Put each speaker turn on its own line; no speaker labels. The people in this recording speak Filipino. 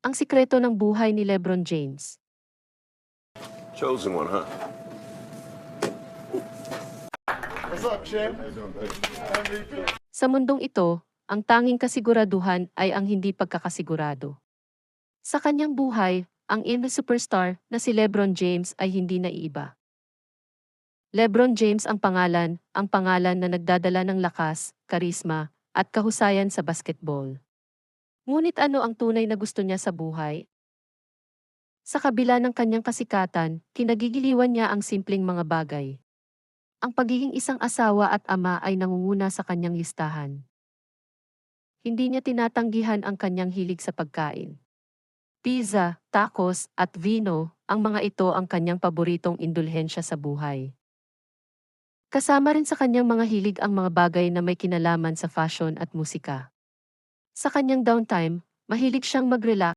Ang sikreto ng buhay ni LeBron James.
Chosen one, huh?
What's up, champ? MVP.
Sa mundong ito, ang tanging kasiguraduhan ay ang hindi pagkakasigurado. Sa kanyang buhay, ang superstar na si LeBron James ay hindi naiiba. LeBron James ang pangalan na nagdadala ng lakas, karisma, at kahusayan sa basketball. Ngunit ano ang tunay na gusto niya sa buhay? Sa kabila ng kanyang kasikatan, kinagigiliwan niya ang simpleng mga bagay. Ang pagiging isang asawa at ama ay nangunguna sa kanyang listahan. Hindi niya tinatanggihan ang kanyang hilig sa pagkain. Pizza, tacos, at vino, ang mga ito ang kanyang paboritong indulhensya sa buhay. Kasama rin sa kanyang mga hilig ang mga bagay na may kinalaman sa fashion at musika. Sa kanyang downtime, mahilig siyang mag-relax,